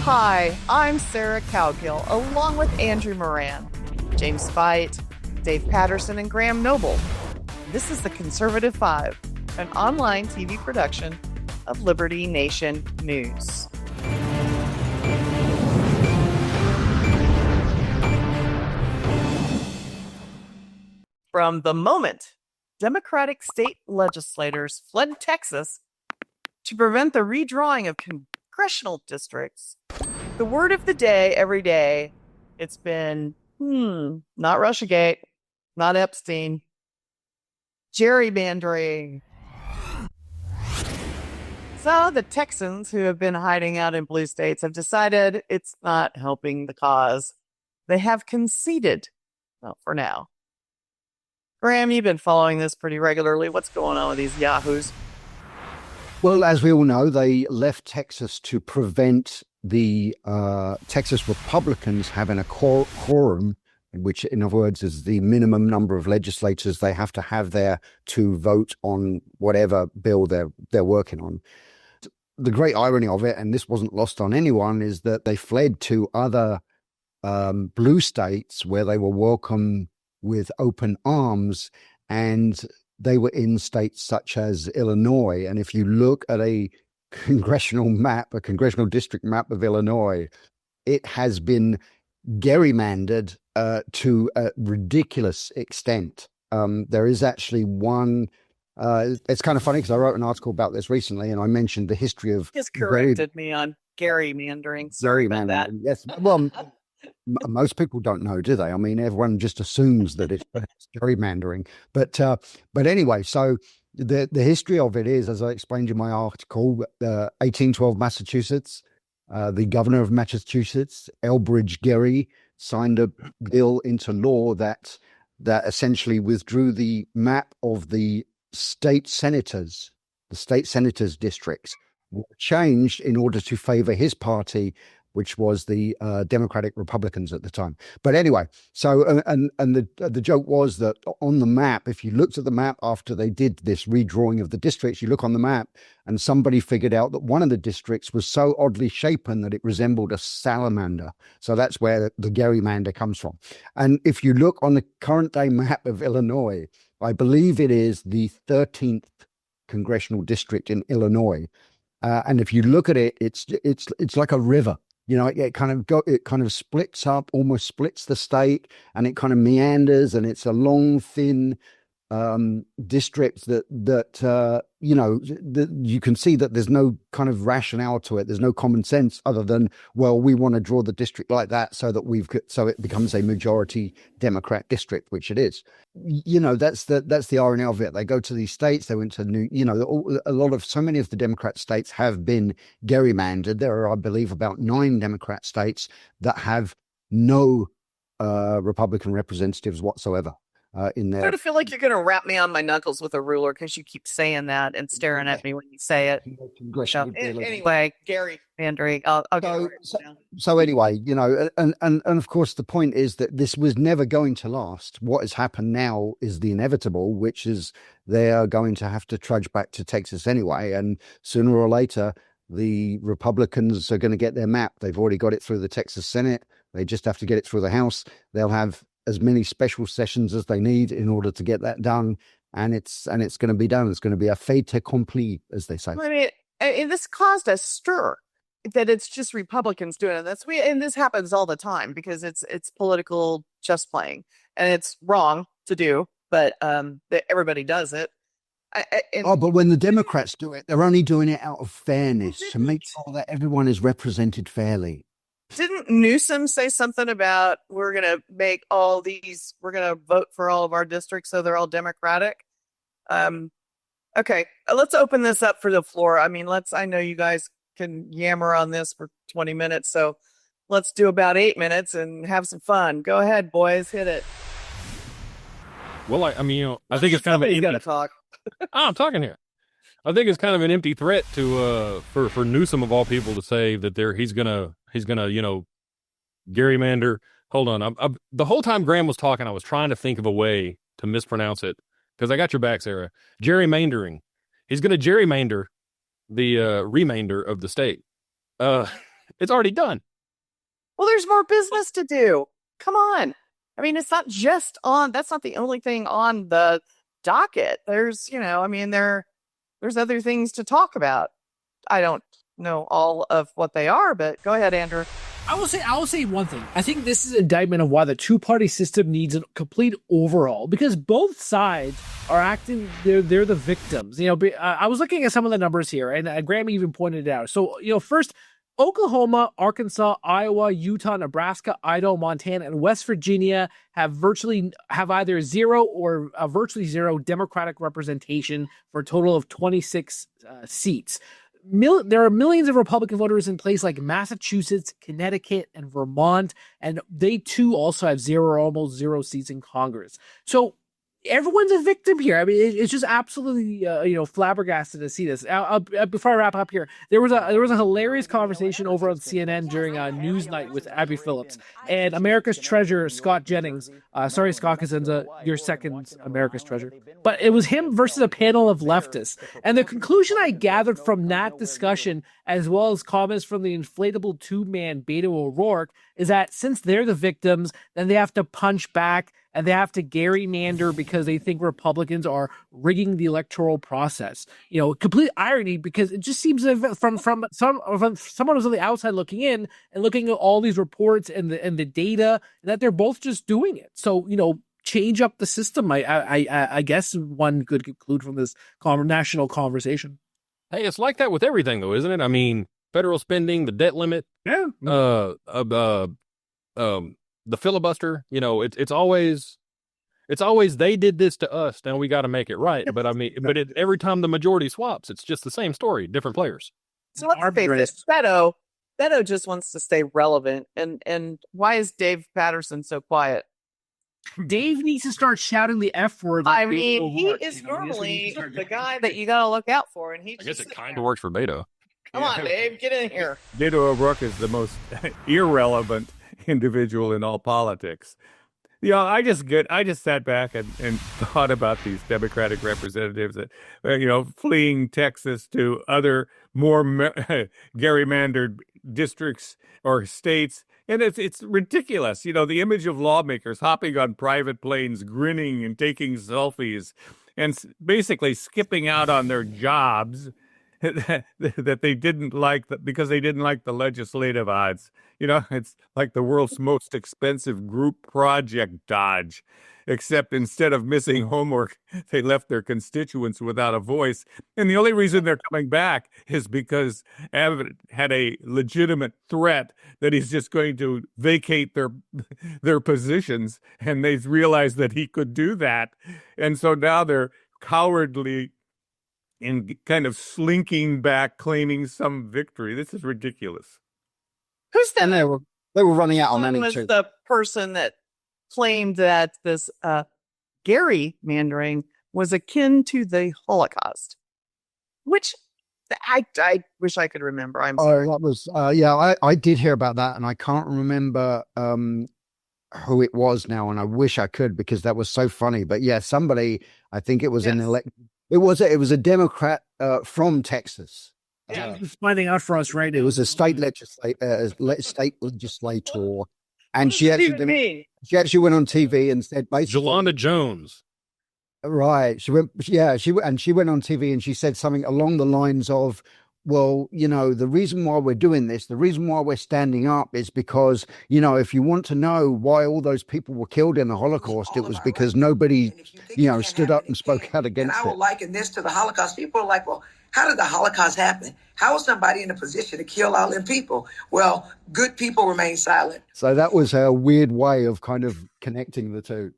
Hi, I'm Sarah Cowgill, along with Andrew Moran, James Spite, Dave Patterson, and Graham Noble. This is the Conservative Five, an online TV production of Liberty Nation News. From the moment Democratic state legislators fled Texas to prevent the redrawing of congressional districts, the word of the day every day, it's been, not Russiagate, not Epstein, gerrymandering. So the Texans, who have been hiding out in blue states, have decided it's not helping the cause. They have conceded, well, for now. Graham, you've been following this pretty regularly. What's going on with these yahoos? Well, as we all know, they left Texas to prevent the Texas Republicans having a quorum, which, in other words, is the minimum number of legislators they have to have there to vote on whatever bill they're working on. The great irony of it, and this wasn't lost on anyone, is that they fled to other blue states where they were welcome with open arms, and they were in states such as Illinois. And if you look at a congressional district map of Illinois, it has been gerrymandered to a ridiculous extent. There is actually one, it's kind of funny because I wrote an article about this recently, and I mentioned the history of... Just corrected me on gerrymandering. Sorry about that. Yes, well... Most people don't know, do they? I mean, everyone just assumes that it's gerrymandering. But anyway, so the history of it is, as I explained in my article, 1812 Massachusetts, the governor of Massachusetts, Elbridge Gerry, signed a bill into law that essentially withdrew the map of the state senators districts, were changed in order to favor his party, which was the Democratic Republicans at the time. But anyway, so and the joke was that on the map, if you looked at the map after they did this redrawing of the districts, you look on the map and somebody figured out that one of the districts was so oddly shapen that it resembled a salamander. So that's where the gerrymander comes from. And if you look on the current day map of Illinois, I believe it is the 13th congressional district in Illinois. And if you look at it, it's like a river. You know, it kind of splits up, almost splits the state, and it kind of meanders, and it's a long, thin district that you can see that there's no kind of rationale to it. There's no common sense other than, well, we want to draw the district like that so it becomes a majority Democrat district, which it is. You know, that's the irony of it. They go to these states. They went to so many of the Democrat states have been gerrymandered. There are, I believe, about 9 Democrat states that have no Republican representatives whatsoever. In there. I sort of feel like you're going to wrap me on my knuckles with a ruler because you keep saying that and staring at me when you say it. Anyway, gerrymandering. So anyway, you know, and of course the point is that this was never going to last. What has happened now is the inevitable, which is they are going to have to trudge back to Texas anyway, and sooner or later the Republicans are going to get their map. They've already got it through the Texas Senate. They just have to get it through the House. They'll have as many special sessions as they need in order to get that done, and it's going to be done. It's going to be a fait accompli, as they say. I mean, this caused a stir that it's just Republicans doing it. And this happens all the time because it's political chess playing, and it's wrong to do, but everybody does it. But when the Democrats do it, they're only doing it out of fairness to make sure that everyone is represented fairly. Didn't Newsom say something about we're going to vote for all of our districts so they're all Democratic? Okay, let's open this up for the floor. I mean, I know you guys can yammer on this for 20 minutes, so let's do about 8 minutes and have some fun. Go ahead, boys, hit it. Well, I think it's kind of an empty... gotta talk. I'm talking here. I think it's kind of an empty threat to for Newsom of all people to say that he's gonna gerrymander. Hold on, the whole time Graham was talking, I was trying to think of a way to mispronounce it because I got your back, Sarah. Gerrymandering. He's gonna gerrymander the remainder of the state. It's already done. Well, there's more business to do. Come on. I mean, it's not just on, that's not the only thing on the docket. There's, there's other things to talk about. I don't know all of what they are, but go ahead, Andrew. I will say one thing. I think this is an indictment of why the two-party system needs a complete overhaul, because both sides are acting, they're the victims. I was looking at some of the numbers here, and Graham even pointed it out. So, first, Oklahoma, Arkansas, Iowa, Utah, Nebraska, Idaho, Montana, and West Virginia have either zero or virtually zero Democratic representation for a total of 26 seats. There are millions of Republican voters in places like Massachusetts, Connecticut, and Vermont, and they too also have zero or almost zero seats in Congress. So everyone's a victim here. I mean, it's just absolutely, flabbergasted to see this. Before I wrap up here, there was a hilarious conversation over on CNN during Newsnight with Abby Phillips and America's Treasure Scott Jennings. Sorry, Scott Kazenza, your second America's Treasure, but it was him versus a panel of leftists. And the conclusion I gathered from that discussion, as well as comments from the inflatable two-man Beto O'Rourke, is that since they're the victims, then they have to punch back and they have to gerrymander because they think Republicans are rigging the electoral process. Complete irony, because it just seems from someone who's on the outside looking in and looking at all these reports and the data, that they're both just doing it. So, change up the system. I guess one could conclude from this national conversation. Hey, it's like that with everything, though, isn't it? I mean, federal spending, the debt limit, the filibuster, it's always they did this to us, now we got to make it right. But I mean, every time the majority swaps, it's just the same story, different players. So let's face it, Beto just wants to stay relevant. And why is Dave Patterson so quiet? Dave needs to start shouting the F word. I mean, he is normally the guy that you got to look out for, and I guess it kind of works for Beto. Come on, Dave, get in here. Beto O'Rourke is the most irrelevant individual in all politics. I just sat back and thought about these Democratic representatives that, fleeing Texas to other more gerrymandered districts or states. And it's ridiculous. The image of lawmakers hopping on private planes, grinning and taking selfies and basically skipping out on their jobs that they didn't like because they didn't like the legislative odds. It's like the world's most expensive group project dodge, except instead of missing homework, they left their constituents without a voice. And the only reason they're coming back is because Abbott had a legitimate threat that he's just going to vacate their positions, and they realized that he could do that. And so now they're cowardly in kind of slinking back, claiming some victory. This is ridiculous. Who's that? And they were running out on any was too. The person that claimed that this gerrymandering was akin to the Holocaust, which I wish I could remember. I'm sorry. That was I did hear about that, and I can't remember who it was now, and I wish I could, because that was so funny. But yeah, somebody, I think it was it was a Democrat from Texas. Yeah, finding out for us right now. It was a state legislator, and she actually went on TV and said basically, Jolanda Jones. Right. She went on TV and she said something along the lines of, well, the reason why we're doing this, the reason why we're standing up is because, if you want to know why all those people were killed in the Holocaust, it was because nobody, stood up and spoke out against it. And I will liken this to the Holocaust. People are like, well, how did the Holocaust happen? How was somebody in a position to kill all them people? Well, good people remain silent. So that was a weird way of kind of connecting the two.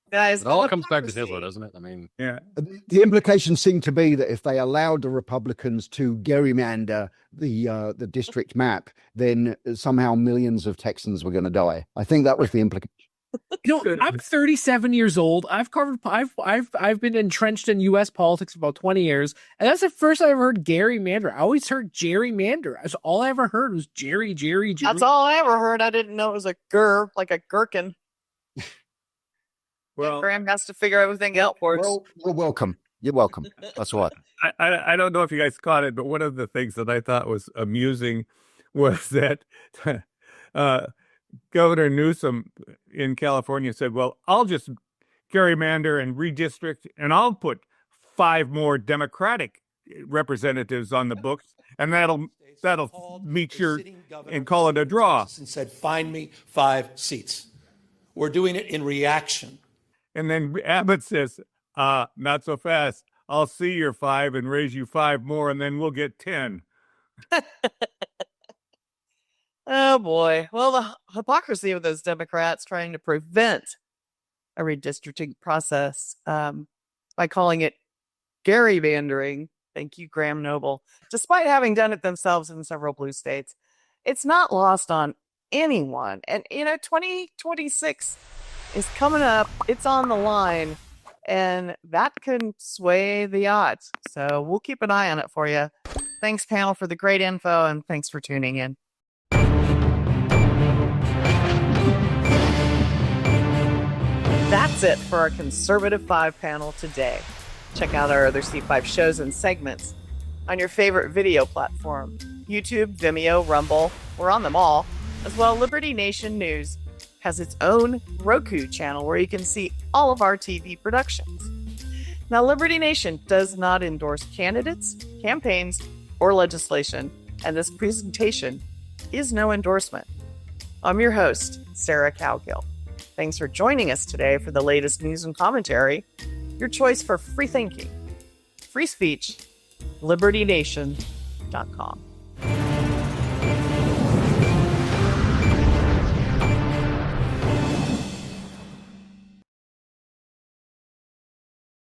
Guys, it all comes back to Hitler, doesn't it? I mean, yeah. The implication seemed to be that if they allowed the Republicans to gerrymander the district map, then somehow millions of Texans were going to die. I think that was the implication. I'm 37 years old. I've been entrenched in U.S. politics for about 20 years, and that's the first I ever heard gerrymander. I always heard gerrymander. That's all I ever heard was Jerry. That's all I ever heard. I didn't know it was like a gherkin. Well, Graham has to figure everything out for us. Well, you're welcome. You're welcome. That's what. I don't know if you guys caught it, but one of the things that I thought was amusing was that Governor Newsom in California said, well, I'll just gerrymander and redistrict, and I'll put 5 more Democratic representatives on the books, and that'll meet your and call it a draw. And said, find me 5 seats. We're doing it in reaction. And then Abbott says, not so fast. I'll see your 5 and raise you 5 more, and then we'll get 10. Oh boy. Well, the hypocrisy of those Democrats trying to prevent a redistricting process by calling it gerrymandering. Thank you, Graham Noble. Despite having done it themselves in several blue states, it's not lost on anyone. And 2026 is coming up. It's on the line, and that can sway the odds. So we'll keep an eye on it for you. Thanks, panel, for the great info, and thanks for tuning in. That's it for our Conservative 5 panel today. Check out our other C5 shows and segments on your favorite video platform. YouTube, Vimeo, Rumble, we're on them all. As well, Liberty Nation News has its own Roku channel where you can see all of our TV productions. Now, Liberty Nation does not endorse candidates, campaigns, or legislation, and this presentation is no endorsement. I'm your host, Sarah Cowgill. Thanks for joining us today for the latest news and commentary, your choice for free thinking, free speech, libertynation.com.